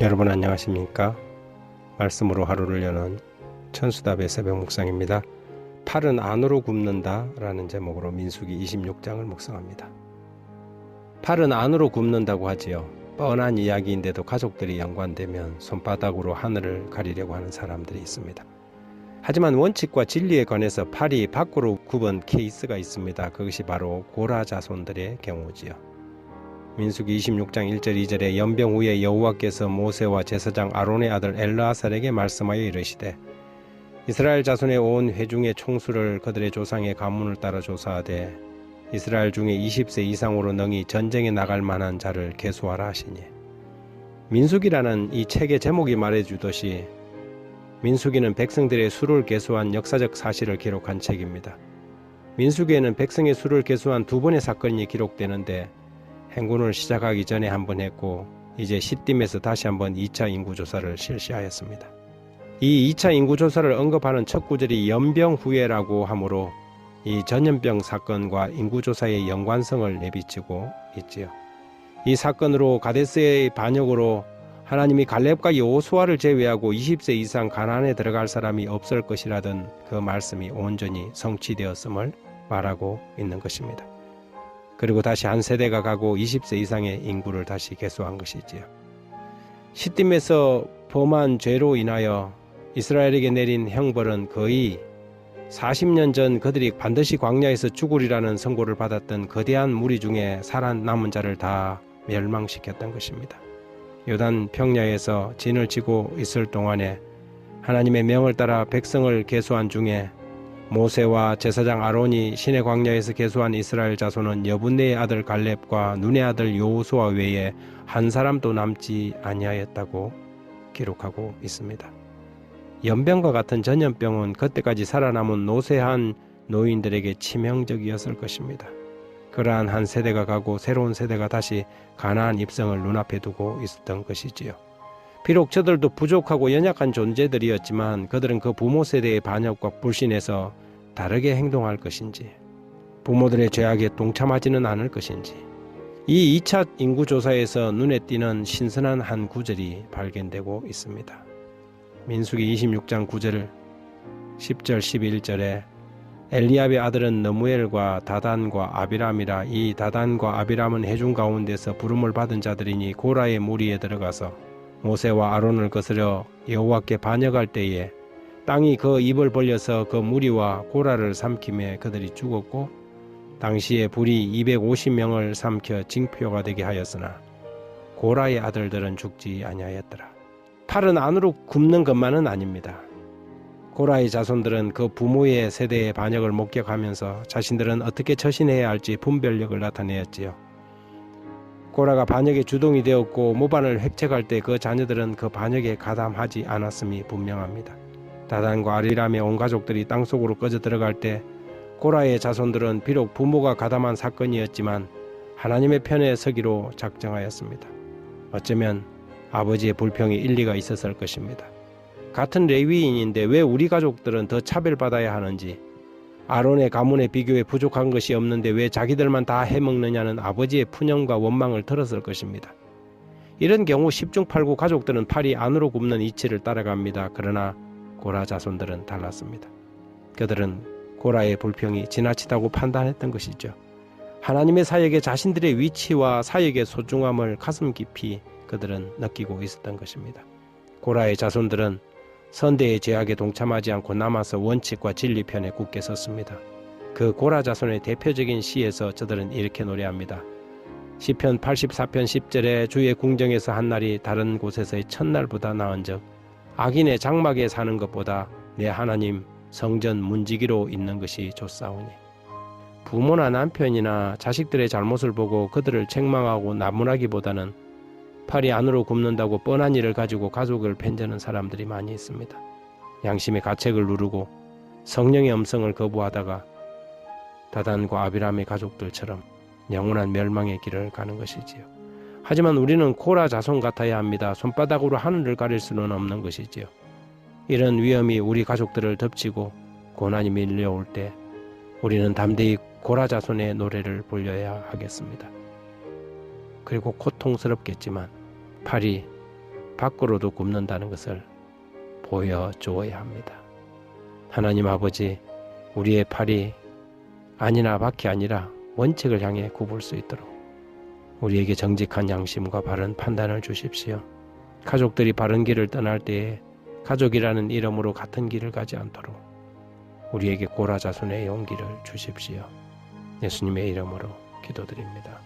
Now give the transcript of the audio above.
여러분 안녕하십니까? 말씀으로 하루를 여는 천수답의 새벽 묵상입니다. 팔은 안으로 굽는다 라는 제목으로 민수기 26장을 묵상합니다. 팔은 안으로 굽는다고 하지요. 뻔한 이야기인데도 가족들이 연관되면 손바닥으로 하늘을 가리려고 하는 사람들이 있습니다. 하지만 원칙과 진리에 관해서 팔이 밖으로 굽은 케이스가 있습니다. 그것이 바로 고라 자손들의 경우지요. 민수기 26장 1절 2절에 연병 후에 여호와께서 모세와 제사장 아론의 아들 엘르아살에게 말씀하여 이르시되 이스라엘 자손의 온 회중의 총수를 그들의 조상의 가문을 따라 조사하되 이스라엘 중에 20세 이상으로 능히 전쟁에 나갈 만한 자를 계수하라 하시니, 민수기라는 이 책의 제목이 말해주듯이 민수기는 백성들의 수를 계수한 역사적 사실을 기록한 책입니다. 민수기에는 백성의 수를 계수한 두 번의 사건이 기록되는데 행군을 시작하기 전에 한 번 했고 이제 시딤에서 다시 한번 2차 인구조사를 실시하였습니다. 이 2차 인구조사를 언급하는 첫 구절이 연병 후에라고 하므로 이 전염병 사건과 인구조사의 연관성을 내비치고 있지요. 이 사건으로 가데스의 반역으로 하나님이 갈렙과 여호수아를 제외하고 20세 이상 가나안에 들어갈 사람이 없을 것이라던 그 말씀이 온전히 성취되었음을 말하고 있는 것입니다. 그리고 다시 한 세대가 가고 20세 이상의 인구를 다시 계수한 것이지요. 시딤에서 범한 죄로 인하여 이스라엘에게 내린 형벌은 거의 40년 전 그들이 반드시 광야에서 죽으리라는 선고를 받았던 거대한 무리 중에 살아남은 자를 다 멸망시켰던 것입니다. 요단 평야에서 진을 치고 있을 동안에 하나님의 명을 따라 백성을 계수한 중에 모세와 제사장 아론이 시내 광야에서 계수한 이스라엘 자손은 여분네의 아들 갈렙과 눈의 아들 여호수아 외에 한 사람도 남지 아니하였다고 기록하고 있습니다. 연병과 같은 전염병은 그때까지 살아남은 노쇠한 노인들에게 치명적이었을 것입니다. 그러한 한 세대가 가고 새로운 세대가 다시 가나안 입성을 눈앞에 두고 있었던 것이지요. 비록 저들도 부족하고 연약한 존재들이었지만 그들은 그 부모 세대의 반역과 불신에서 다르게 행동할 것인지, 부모들의 죄악에 동참하지는 않을 것인지, 이 2차 인구조사에서 눈에 띄는 신선한 한 구절이 발견되고 있습니다. 민수기 26장 9절, 10절, 11절에 엘리압의 아들은 너무엘과 다단과 아비람이라. 이 다단과 아비람은 회중 가운데서 부름을 받은 자들이니 고라의 무리에 들어가서 모세와 아론을 거스려 여호와께 반역할 때에 땅이 그 입을 벌려서 그 무리와 고라를 삼키매 그들이 죽었고 당시에 불이 250명을 삼켜 징표가 되게 하였으나 고라의 아들들은 죽지 아니하였더라. 팔은 안으로 굽는 것만은 아닙니다. 고라의 자손들은 그 부모의 세대의 반역을 목격하면서 자신들은 어떻게 처신해야 할지 분별력을 나타내었지요. 고라가 반역의 주동이 되었고 모반을 획책할 때 그 자녀들은 그 반역에 가담하지 않았음이 분명합니다. 다단과 아비람의 온 가족들이 땅속으로 꺼져 들어갈 때 고라의 자손들은 비록 부모가 가담한 사건이었지만 하나님의 편에 서기로 작정하였습니다. 어쩌면 아버지의 불평이 일리가 있었을 것입니다. 같은 레위인인데 왜 우리 가족들은 더 차별받아야 하는지, 아론의 가문에 비교해 부족한 것이 없는데 왜 자기들만 다 해먹느냐는 아버지의 푸념과 원망을 들었을 것입니다. 이런 경우 10중 8구 가족들은 팔이 안으로 굽는 이치를 따라갑니다. 그러나 고라 자손들은 달랐습니다. 그들은 고라의 불평이 지나치다고 판단했던 것이죠. 하나님의 사역에 자신들의 위치와 사역의 소중함을 가슴 깊이 그들은 느끼고 있었던 것입니다. 고라의 자손들은 선대의 죄악에 동참하지 않고 남아서 원칙과 진리 편에 굳게 섰습니다. 그 고라 자손의 대표적인 시에서 저들은 이렇게 노래합니다. 시편 84편 10절에 주의 궁정에서 한 날이 다른 곳에서의 첫날보다 나은즉 악인의 장막에 사는 것보다 내 하나님 성전 문지기로 있는 것이 좋사오니. 부모나 남편이나 자식들의 잘못을 보고 그들을 책망하고 나무라기보다는 팔이 안으로 굽는다고 뻔한 일을 가지고 가족을 편드는 사람들이 많이 있습니다. 양심의 가책을 누르고 성령의 음성을 거부하다가 다단과 아비람의 가족들처럼 영원한 멸망의 길을 가는 것이지요. 하지만 우리는 고라 자손 같아야 합니다. 손바닥으로 하늘을 가릴 수는 없는 것이지요. 이런 위험이 우리 가족들을 덮치고 고난이 밀려올 때 우리는 담대히 고라 자손의 노래를 불러야 하겠습니다. 그리고 고통스럽겠지만 팔이 밖으로도 굽는다는 것을 보여주어야 합니다. 하나님 아버지, 우리의 팔이 아니나 밖이 아니라 원칙을 향해 굽을 수 있도록 우리에게 정직한 양심과 바른 판단을 주십시오. 가족들이 바른 길을 떠날 때에 가족이라는 이름으로 같은 길을 가지 않도록 우리에게 고라자손의 용기를 주십시오. 예수님의 이름으로 기도드립니다.